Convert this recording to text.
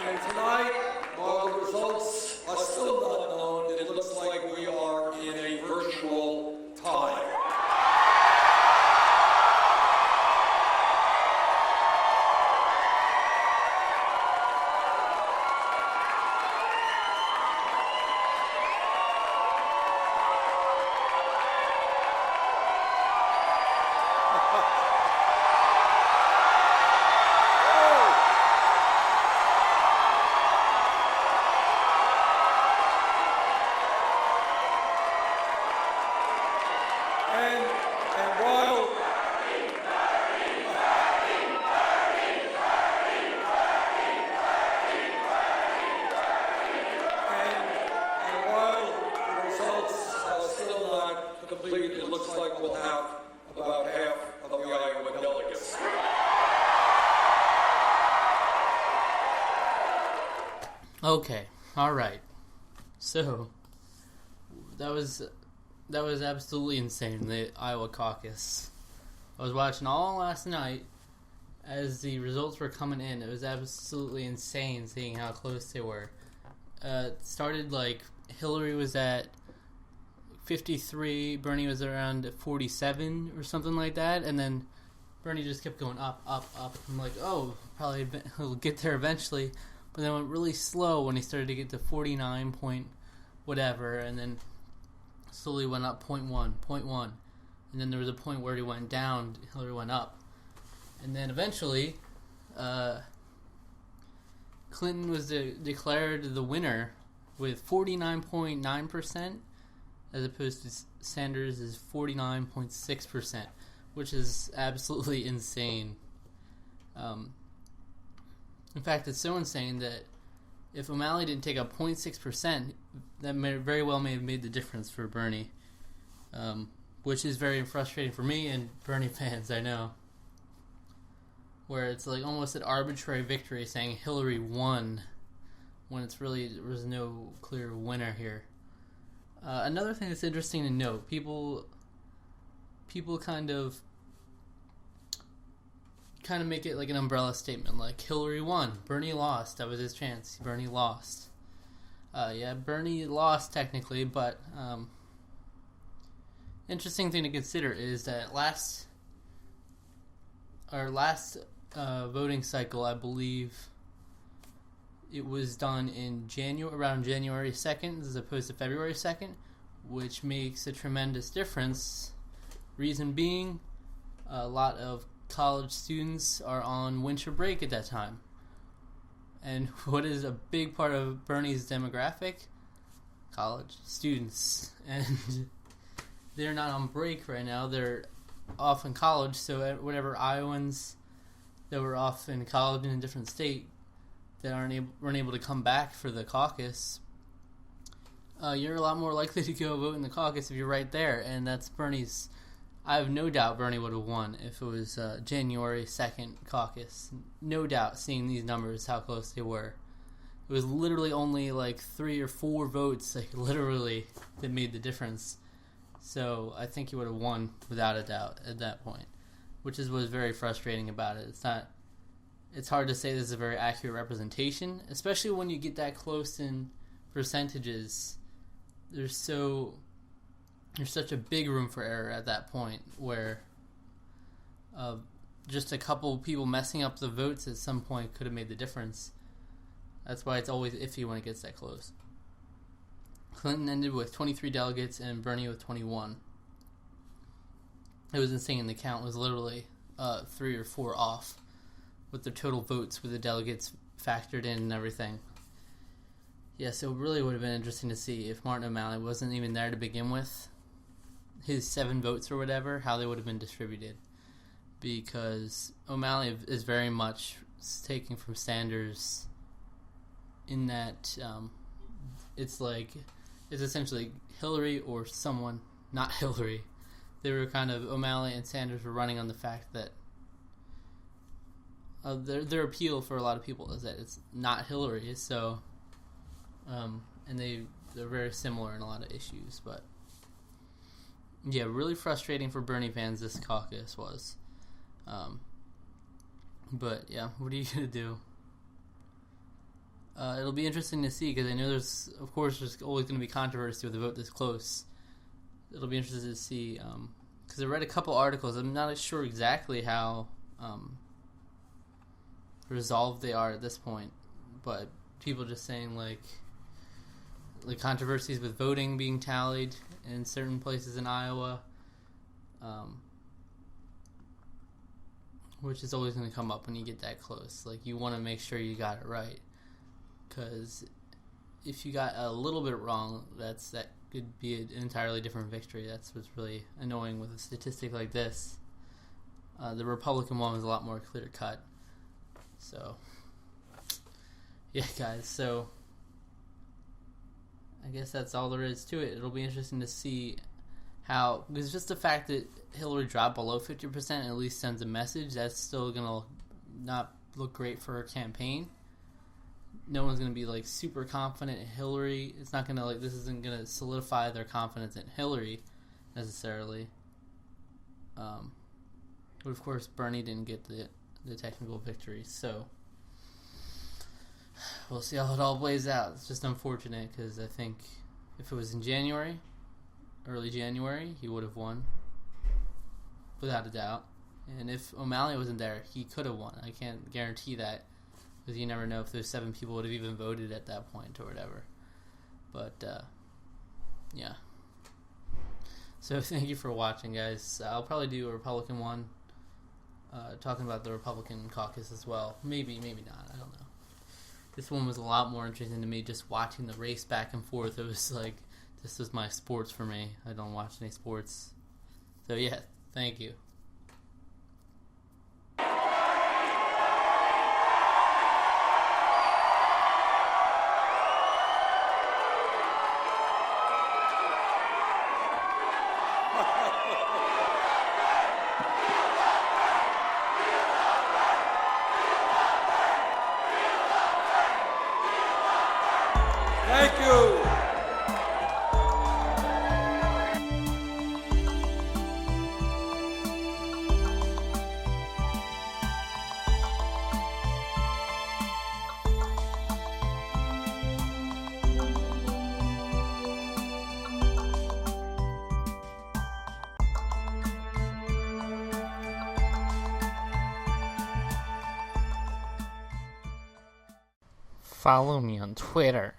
And tonight, while the results are still not known, it looks like we are in a virtual tie. It looks like we'll have about half of the Iowa delegates. Okay, all right. So that was absolutely insane. The Iowa caucus. I was watching all last night as the results were coming in. It was absolutely insane seeing how close they were. It started like Hillary was at 53, Bernie was around 47 or something like that, and then Bernie just kept going up, up, up. I'm like, oh, probably he'll get there eventually, but then it went really slow when he started to get to 49 point whatever, and then slowly went up 0.1, and then there was a point where he went down, Hillary went up, and then eventually Clinton was declared the winner with 49.9%, as opposed to Sanders is 49.6%, which is absolutely insane. In fact, it's so insane that if O'Malley didn't take up 0.6%, that very well may have made the difference for Bernie, which is very frustrating for me and Bernie fans, I know, where it's like almost an arbitrary victory saying Hillary won when it's really, there was no clear winner here. Another thing that's interesting to note, people kind of make it like an umbrella statement, like Hillary won, Bernie lost, that was his chance, Bernie lost. Yeah, Bernie lost technically, but interesting thing to consider is that our last voting cycle, I believe it was done in around January 2nd as opposed to February 2nd, which makes a tremendous difference. Reason being, a lot of college students are on winter break at that time. And what is a big part of Bernie's demographic? College students. And they're not on break right now. They're off in college, so whatever Iowans that were off in college in a different state that weren't able to come back for the caucus, you're a lot more likely to go vote in the caucus if you're right there, and that's Bernie's. I have no doubt Bernie would have won if it was January 2nd caucus. No doubt, seeing these numbers, how close they were. It was literally only like 3 or 4 votes, like literally, that made the difference. So I think he would have won without a doubt at that point, which is what was very frustrating about it. It's hard to say this is a very accurate representation, especially when you get that close in percentages. There's such a big room for error at that point where just a couple people messing up the votes at some point could have made the difference. That's why it's always iffy when it gets that close. Clinton ended with 23 delegates and Bernie with 21. It was insane. The count was literally 3 or 4 off with the total votes with the delegates factored in and everything. Yeah, so it really would have been interesting to see if Martin O'Malley wasn't even there to begin with, his 7 votes or whatever, how they would have been distributed. Because O'Malley is very much taking from Sanders in that it's essentially Hillary or someone, not Hillary. They were kind of, O'Malley and Sanders were running on the fact that their appeal for a lot of people is that it's not Hillary, so and they're very similar in a lot of issues, but yeah, really frustrating for Bernie fans this caucus was. But yeah, what are you gonna do? It'll be interesting to see, because I know there's always going to be controversy with a vote this close. It'll be interesting to see, because I read a couple articles. I'm not sure exactly how resolved they are at this point, but people just saying like controversies with voting being tallied in certain places in Iowa, which is always going to come up when you get that close. Like, you want to make sure you got it right, because if you got a little bit wrong, that could be an entirely different victory. That's what's really annoying with a statistic like this. The Republican one was a lot more clear cut. So, yeah, guys. So, I guess that's all there is to it. It'll be interesting to see how, because just the fact that Hillary dropped below 50% at least sends a message. That's still gonna not look great for her campaign. No one's gonna be like super confident in Hillary. It's not gonna this isn't gonna solidify their confidence in Hillary necessarily. But of course, Bernie didn't get the technical victory, so we'll see how it all plays out. It's just unfortunate, because I think if it was in January, early January, he would have won, without a doubt. And if O'Malley wasn't there, he could have won. I can't guarantee that, because you never know if those 7 people would have even voted at that point or whatever. But, yeah. So thank you for watching, guys. I'll probably do a Republican one, talking about the Republican caucus as well. Maybe not. I don't know. This one was a lot more interesting to me, just watching the race back and forth. It was like, this was my sports for me. I don't watch any sports. So yeah, thank you. Thank you. Follow me on Twitter